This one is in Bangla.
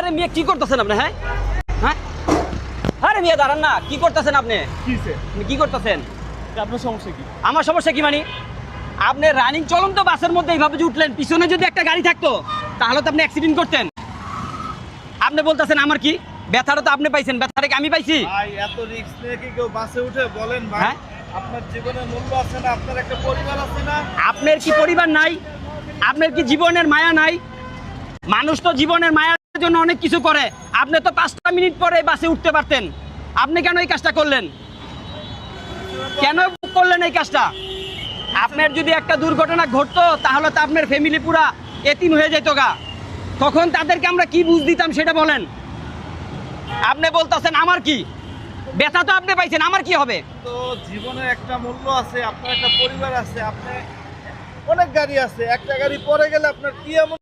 আরে মিয়া কি করতেছেন আপনি? হ্যাঁ হ্যাঁ, আরে মিয়া দাঁড়ান না, কি করতেছেন আপনি? কি করতেছেন? আপনার সমস্যা কি? আমার সমস্যা কি মানে? আপনি রানিং চলন্ত বাসের মধ্যে এইভাবে যে উঠলেন, পিছনে যদি একটা গাড়ি থাকতো তাহলে তো আপনি অ্যাক্সিডেন্ট করতেন। আপনি বলতেছেন আমার কি? ব্যথাটা তো আপনি পাইছেন, ব্যথাটা কি আমি পাইছি? ভাই এত রিস্ক নিয়ে কি কেউ বাসে উঠে? বলেন ভাই, হ্যাঁ? আপনার জীবনের মূল্য আছে না? আপনার একটা পরিবার আছে না? আপনার কি পরিবার নাই? আপনার কি জীবনের মায়া নাই? মানুষ তো জীবনের মায়ার জন্য অনেক কিছু করে। আপনি তো 5টা মিনিট পরে বাসে উঠতে পারতেন, আপনি কেন এই কাজটা করলেন? কেন করলেন এই কাজটা? আপনার যদি একটা দুর্ঘটনা ঘটতো তাহলে তো আপনার ফ্যামিলি পুরা এতিম হয়ে যেত গা। তখন তাদেরকে আমরা কি বুঝ দিতাম সেটা বলেন। আপনি বলতেছেন আমার কি? ব্যথা তো আপনি পাইছেন, আমার কি হবে? তো জীবনের একটা মূল্য আছে, আপনার একটা পরিবার আছে, আপনি অনেক গাড়ি আছে, একটা গাড়ি পরে গেলে আপনার কি এমন